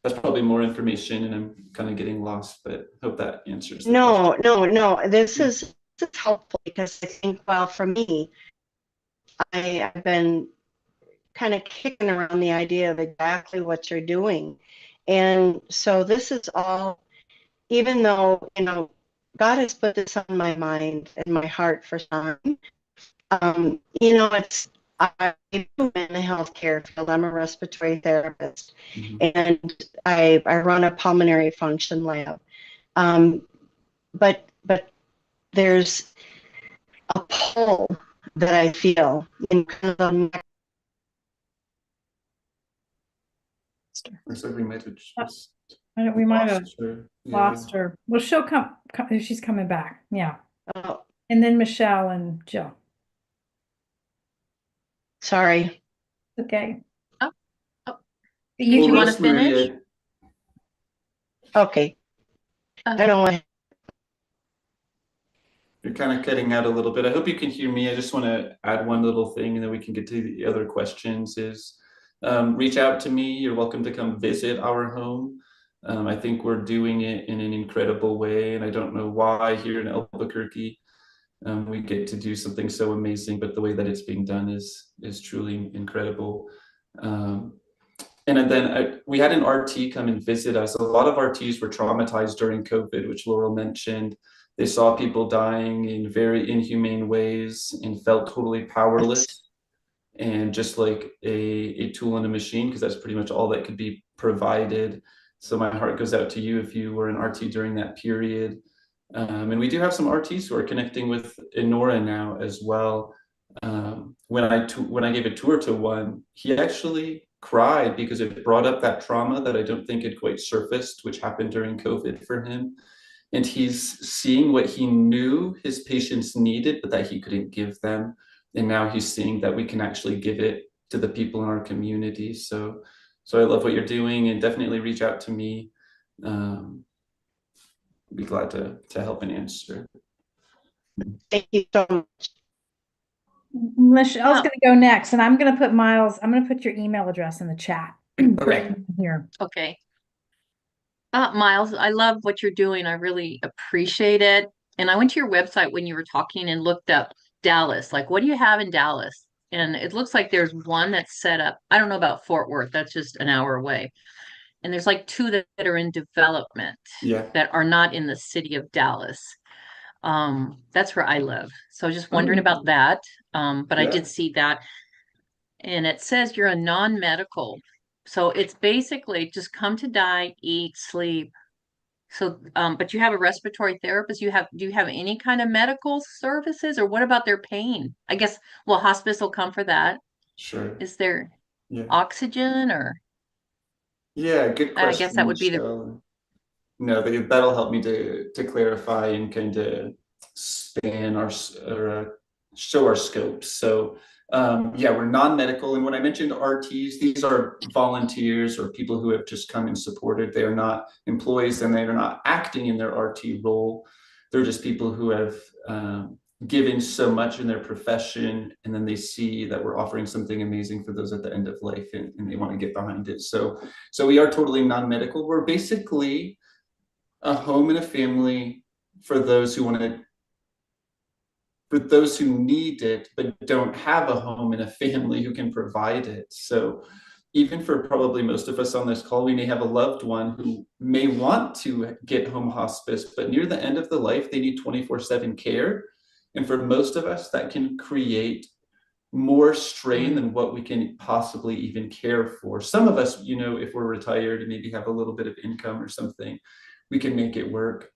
that's probably more information, and I'm kind of getting lost, but hope that answers the question. No. This is helpful because I think, well, for me, I've been kind of kicking around the idea of exactly what you're doing. And so this is all, even though, God has put this on my mind and my heart for some time. I do in the healthcare field. I'm a respiratory therapist, and I run a pulmonary function lab. But there's a pull that I feel in kind of So we might have just we might have lost lost her. Well, she'll come. She's coming back. Yeah. Oh, And then Michelle and Jill. sorry. Okay. Oh. You, Did you Well, want to Rosemary, finish? Okay. I don't want. You're kind of cutting out a little bit. I hope you can hear me. I just want to add one little thing and then we can get to the other questions is reach out to me. You're welcome to come visit our home. I think we're doing it in an incredible way. And I don't know why here in Albuquerque we get to do something so amazing, but the way that it's being done is truly incredible. And then we had an RT come and visit us. A lot of RTs were traumatized during COVID, which Laurel mentioned. They saw people dying in very inhumane ways and felt totally powerless and just like a tool in a machine, because that's pretty much all that could be provided. So my heart goes out to you if you were an RT during that period. And we do have some RTs who are connecting with Inhora now as well. When I gave a tour to one, he actually cried because it brought up that trauma that I don't think had quite surfaced, which happened during COVID for him. And he's seeing what he knew his patients needed, but that he couldn't give them. And now he's seeing that we can actually give it to the people in our community. So I love what you're doing, and definitely reach out to me. Be glad to help and answer. Thank you so much. Michelle's going to go next, and I'm going to put Miles. I'm going to put your email address in the chat. Okay. Here. Okay. Miles, I love what you're doing. I really appreciate it. And I went to your website when you were talking and looked up Dallas. Like, what do you have in Dallas? And it looks like there's one that's set up. I don't know about Fort Worth. That's just an hour away. And there's like two that are in development that are not in the city of Dallas. That's where I live. So I was just wondering about that. But I did see that. And it says you're a non-medical. So it's basically just come to die, eat, sleep. So, but you have a respiratory therapist. Do you have any kind of medical services, or what about their pain? I guess, well, hospice will come for that. Sure. Is there Yeah. oxygen or? Yeah, good question. I guess that would be No, that'll help me to clarify and kind of span or show our scope. So we're non-medical. And when I mentioned RTs, these are volunteers or people who have just come and supported. They are not employees and they are not acting in their RT role. They're just people who have given so much in their profession, and then they see that we're offering something amazing for those at the end of life, and they want to get behind it. So we are totally non-medical. We're basically a home and a family for those who need it, but don't have a home and a family who can provide it. So even for probably most of us on this call, we may have a loved one who may want to get home hospice, but near the end of the life, they need 24/7 care. And for most of us, that can create more strain than what we can possibly even care for. Some of us, if we're retired and maybe have a little bit of income or something, we can make it work.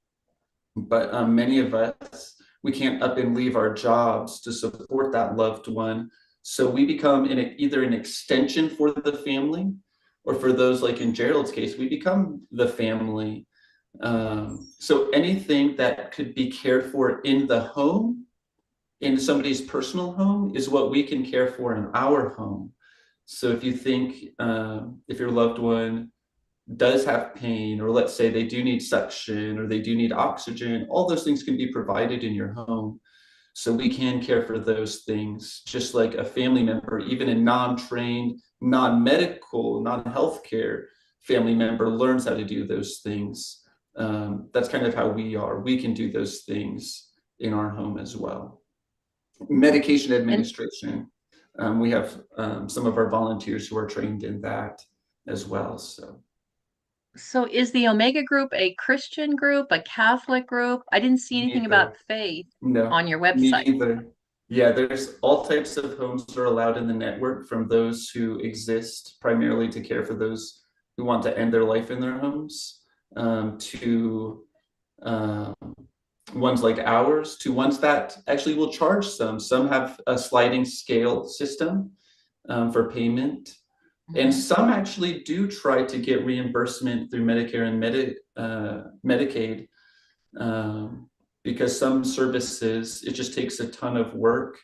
But many of us, we can't up and leave our jobs to support that loved one. So we become either an extension for the family, or for those like in Gerald's case, we become the family. So anything that could be cared for in the home, in somebody's personal home, is what we can care for in our home. So if you think, if your loved one does have pain, or let's say they do need suction or they do need oxygen, all those things can be provided in your home. So we can care for those things, just like a family member, even a non-trained, non-medical, non-healthcare family member learns how to do those things. That's kind of how we are. We can do those things in our home as well. Medication administration. We have some of our volunteers who are trained in that as well. So is the Omega group a Christian group, a Catholic group? I didn't see anything about faith on your website. Neither. Yeah, there's all types of homes that are allowed in the network, from those who exist primarily to care for those who want to end their life in their homes, to ones like ours, to ones that actually will charge some. Some have a sliding scale system for payment. And some actually do try to get reimbursement through Medicare and Medicaid, because some services, it just takes a ton of work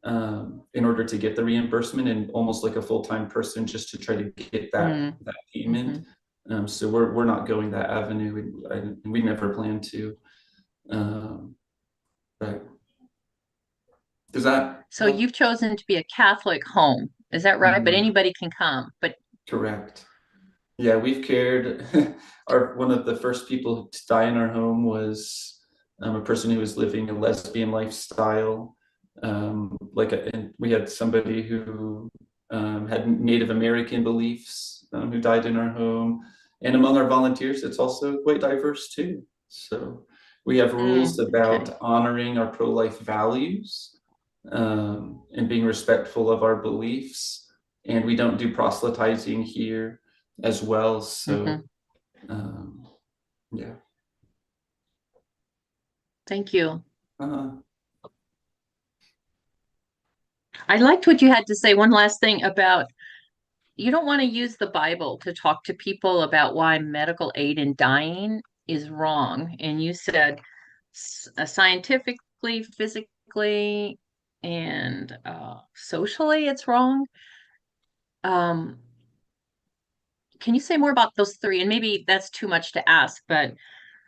in order to get the reimbursement, and almost like a full-time person just to try to get that payment. So we're not going that avenue, and we never plan to. But does that? So you've chosen to be a Catholic home. Is that right? But anybody can come. But correct. Yeah, we've cared. One of the first people to die in our home was a person who was living a lesbian lifestyle. And we had somebody who had Native American beliefs who died in our home. And among our volunteers, it's also quite diverse too. So we have rules about honoring our pro-life values, and being respectful of our beliefs, and we don't do proselytizing here as well. So yeah. Thank you. I liked what you had to say. One last thing about, you don't want to use the Bible to talk to people about why medical aid in dying is wrong. And you said scientifically, physically, and socially it's wrong. Can you say more about those three? And maybe that's too much to ask, but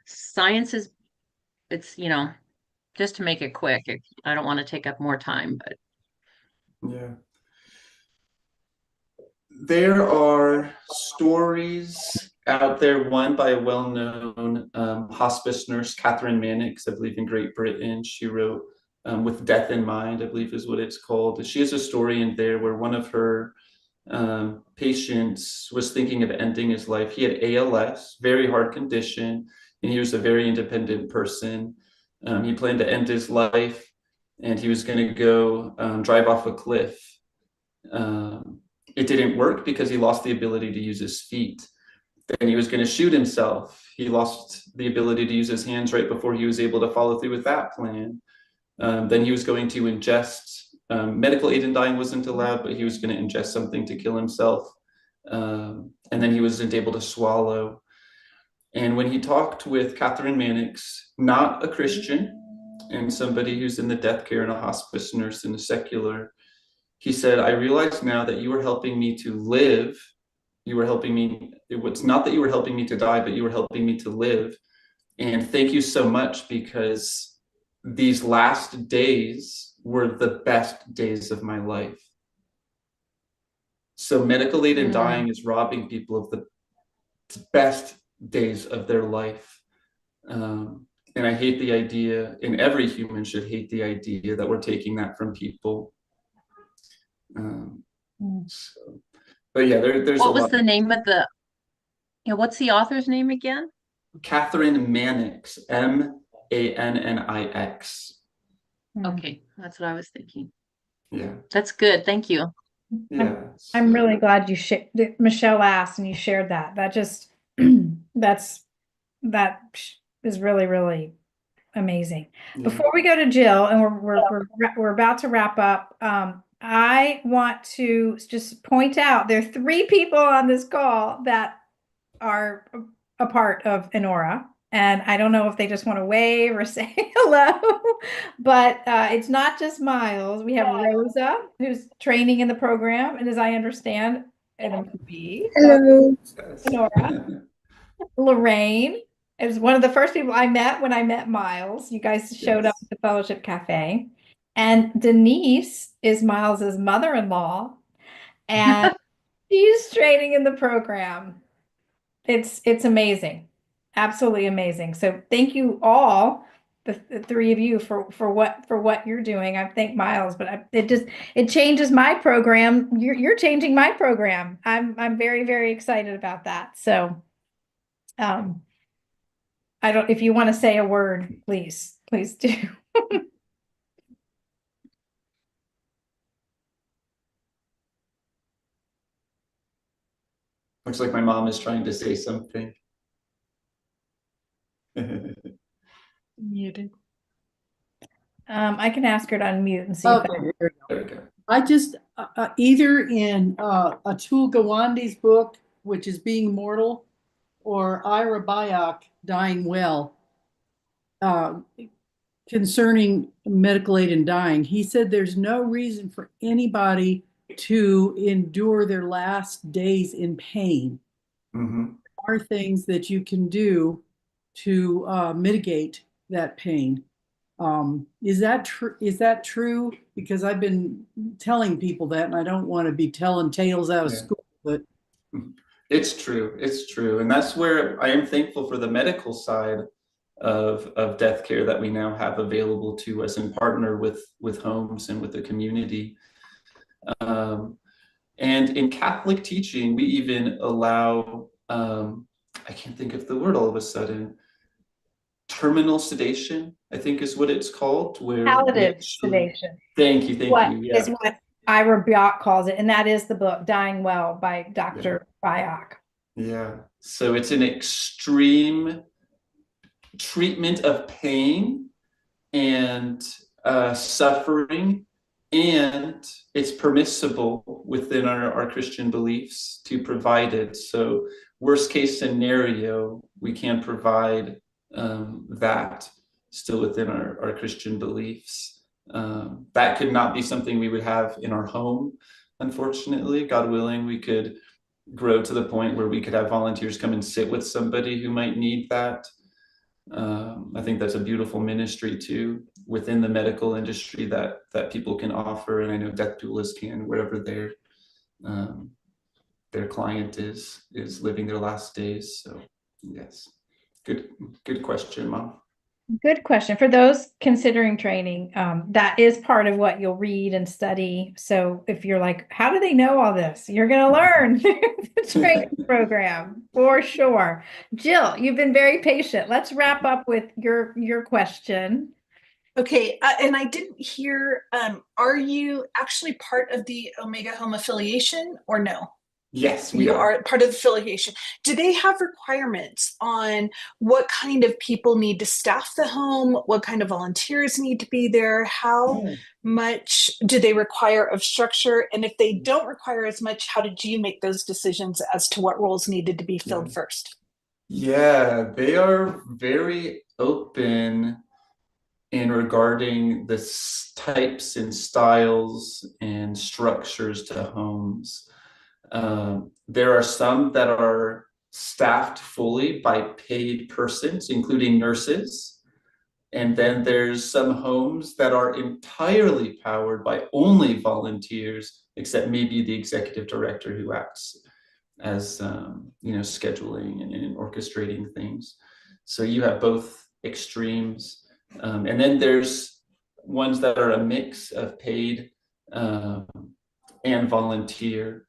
science is, it's, just to make it quick, I don't want to take up more time, but yeah. There are stories out there, one by a well-known hospice nurse, Catherine Mannix, I believe in Great Britain. She wrote With Death in Mind, I believe is what it's called. She has a story in there where one of her patients was thinking of ending his life. He had ALS, very hard condition, and he was a very independent person. He planned to end his life, and he was going to go drive off a cliff. It didn't work because he lost the ability to use his feet. Then he was going to shoot himself. He lost the ability to use his hands right before he was able to follow through with that plan. Then he was going to ingest, medical aid in dying wasn't allowed, but he was going to ingest something to kill himself. And then he wasn't able to swallow. And when he talked with Catherine Mannix, not a Christian, and somebody who's in the death care and a hospice nurse in the secular, he said, I realize now that you were helping me to live. You were helping me. It's not that you were helping me to die, but you were helping me to live. And thank you so much, because these last days were the best days of my life. So medical aid in dying is robbing people of the best days of their life. And I hate the idea, and every human should hate the idea that we're taking that from people. But yeah, there's what was the name of the, what's the author's name again? Catherine Mannix, Mannix. Okay, that's what I was thinking. Yeah, that's good. Thank you. Yeah, I'm really glad you Michelle asked and you shared that. That just that is really, really amazing. yeah. Before we go to Jill, and we're about to wrap up, I want to just point out there are 3 people on this call that are a part of Inhora. And I don't know if they just want to wave or say hello, but it's not just Miles. We have Rosa, who's training in the program, and as I understand, an employee. Hello. Inhora. Lorraine is one of the first people I met when I met Miles. You guys showed up at the Fellowship Cafe. And Denise is Miles's mother-in-law, and she's training in the program. It's amazing, absolutely amazing. So thank you all, the 3 of you, for what you're doing. I thank Miles, but it changes my program. You're changing my program. I'm very, very excited about that. So I don't, if you want to say a word, please do. Looks like my mom is trying to say something. Muted. I can ask her to unmute and see Okay, if there we There we go. go. I just either in Atul Gawande's book, which is Being Mortal, or Ira Byock, Dying Well, concerning medical aid in dying, he said there's no reason for anybody to endure their last days in pain. Mm-hmm. There are things that you can do to mitigate that pain. Is that true? Is that true? Because I've been telling people that, and I don't want to be telling tales out of school, but It's true. It's true. And that's where I am thankful for the medical side of death care that we now have available to us and partner with homes and with the community. And in Catholic teaching, we even allow, I can't think of the word all of a sudden, terminal sedation, I think is what it's called. Where palliative sedation. Thank you. Yeah. Is what Ira Byock calls it, and that is the book Dying Well by Dr. Byock. Yeah. So it's an extreme treatment of pain and suffering, and it's permissible within our Christian beliefs to provide it. So worst case scenario, we can provide that still within our Christian beliefs. That could not be something we would have in our home, unfortunately. God willing, we could grow to the point where we could have volunteers come and sit with somebody who might need that. I think that's a beautiful ministry too within the medical industry that people can offer, and I know death doulas can, wherever their client is living their last days. So yes, good question, Mom. Good question. For those considering training, that is part of what you'll read and study. So if you're like, how do they know all this? You're going to learn the training program for sure. Jill, you've been very patient. Let's wrap up with your question. Okay, and I didn't hear, are you actually part of the Omega Home affiliation or no? Yes, you are part of the affiliation. Do they have requirements on what kind of people need to staff the home? What kind of volunteers need to be there? How much do they require of structure? And if they don't require as much, how did you make those decisions as to what roles needed to be filled first? Yeah, they are very open in regarding the types and styles and structures to homes. There are some that are staffed fully by paid persons, including nurses. And then there's some homes that are entirely powered by only volunteers, except maybe the executive director who acts as scheduling and orchestrating things. So you have both extremes. And then there's ones that are a mix of paid and volunteer.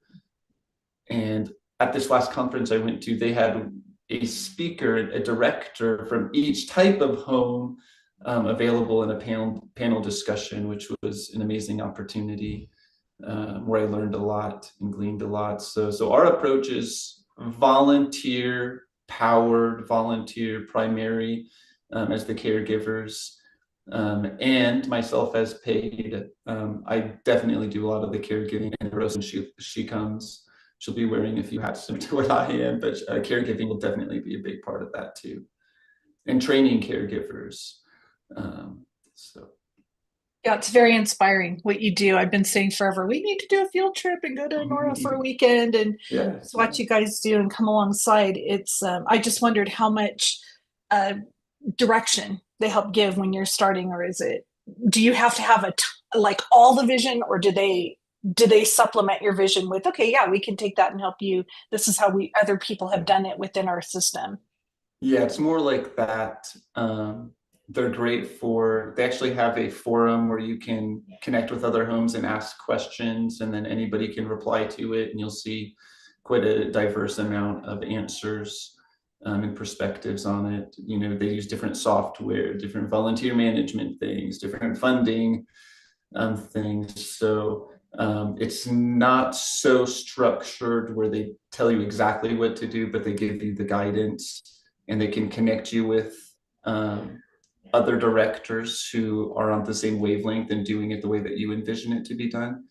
And at this last conference I went to, they had a speaker, a director from each type of home available in a panel discussion, which was an amazing opportunity where I learned a lot and gleaned a lot. So our approach is volunteer powered, volunteer primary as the caregivers. and myself as paid. I definitely do a lot of the caregiving, and Rose, when she comes, she'll be wearing a few hats to what I am, but caregiving will definitely be a big part of that too, and training caregivers. So. Yeah, it's very inspiring what you do. I've been saying forever, we need to do a field trip and go to Inhora for a weekend and Yes. watch you guys do and come alongside. It's I just wondered how much direction they help give when you're starting, or do you have to have like all the vision, or do they supplement your vision with, okay, yeah, we can take that and help you. This is how other people have done it within our system. Yeah, it's more like that. They're great they actually have a forum where you can connect with other homes and ask questions, and then anybody can reply to it, and you'll see quite a diverse amount of answers and perspectives on it. You know, they use different software, different volunteer management things, different funding things. So it's not so structured where they tell you exactly what to do, but they give you the guidance, and they can connect you with other directors who are on the same wavelength and doing it the way that you envision it to be done.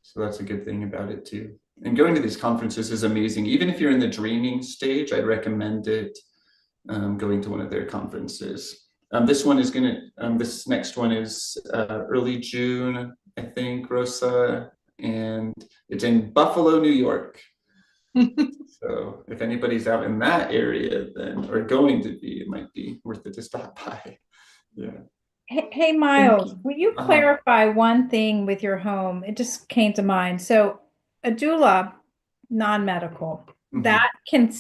So that's a good thing about it too. And going to these conferences is amazing. Even if you're in the dreaming stage, I'd recommend it, going to one of their conferences. This next one is early June, I think, Rosa, and it's in Buffalo, New York. So if anybody's out in that area then, or going to be, it might be worth it to stop by. Yeah. Hey, Miles, will you clarify one thing with your home? It just came to mind. So a doula, non-medical, that can,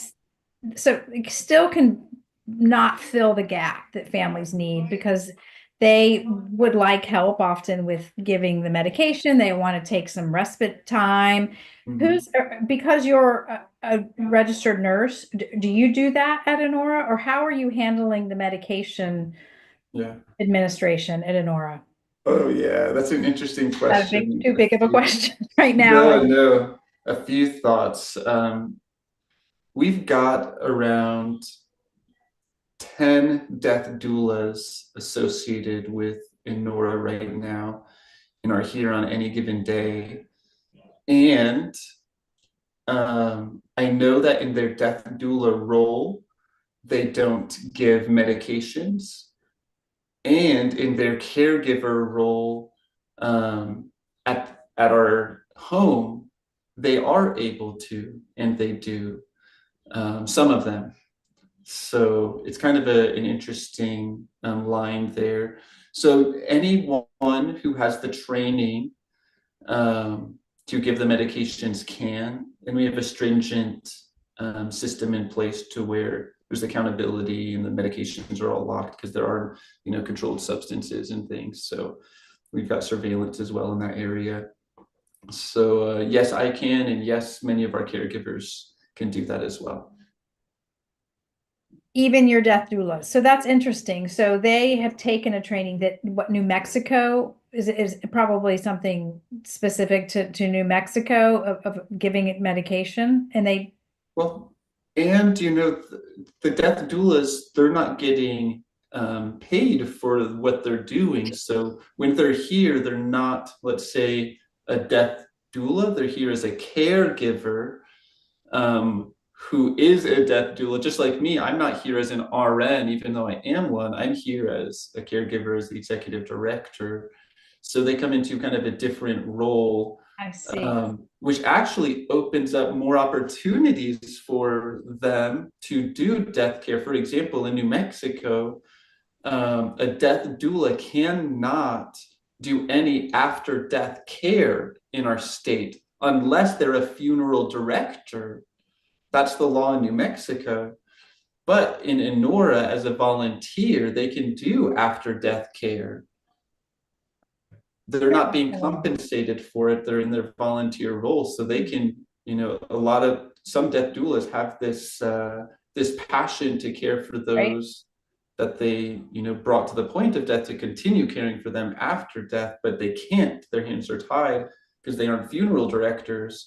so it still can not fill the gap that families need, because they would like help often with giving the medication. They want to take some respite time. Because you're a registered nurse, do you do that at Inhora, or how are you handling the medication administration at Inhora? Oh yeah, that's an interesting question. Too big of a question right now. No, a few thoughts. We've got around 10 death doulas associated with Inhora right now and are here on any given day. And I know that in their death doula role, they don't give medications. And in their caregiver role at our home, they are able to, and they do, some of them. So it's kind of an interesting line there. So anyone who has the training to give the medications can, and we have a stringent system in place to where there's accountability and the medications are all locked, because there are, controlled substances and things. So we've got surveillance as well in that area. So yes, I can, and yes, many of our caregivers can do that as well. Even your death doula. So that's interesting. So they have taken a training that New Mexico is probably something specific to New Mexico of giving it medication, and they. Well, and the death doulas, they're not getting paid for what they're doing. So when they're here, they're not, let's say, a death doula. They're here as a caregiver who is a death doula, just like me. I'm not here as an RN, even though I am one. I'm here as a caregiver, as the executive director. So they come into kind of a different role. I see. Which actually opens up more opportunities for them to do death care. For example, in New Mexico, a death doula cannot do any after death care in our state unless they're a funeral director. That's the law in New Mexico. But in Inhora, as a volunteer, they can do after death care. They're not being compensated for it. They're in their volunteer role. So they can, some death doulas have this passion to care for those that they, brought to the point of death, to continue caring for them after death, but they can't. Their hands are tied because they aren't funeral directors.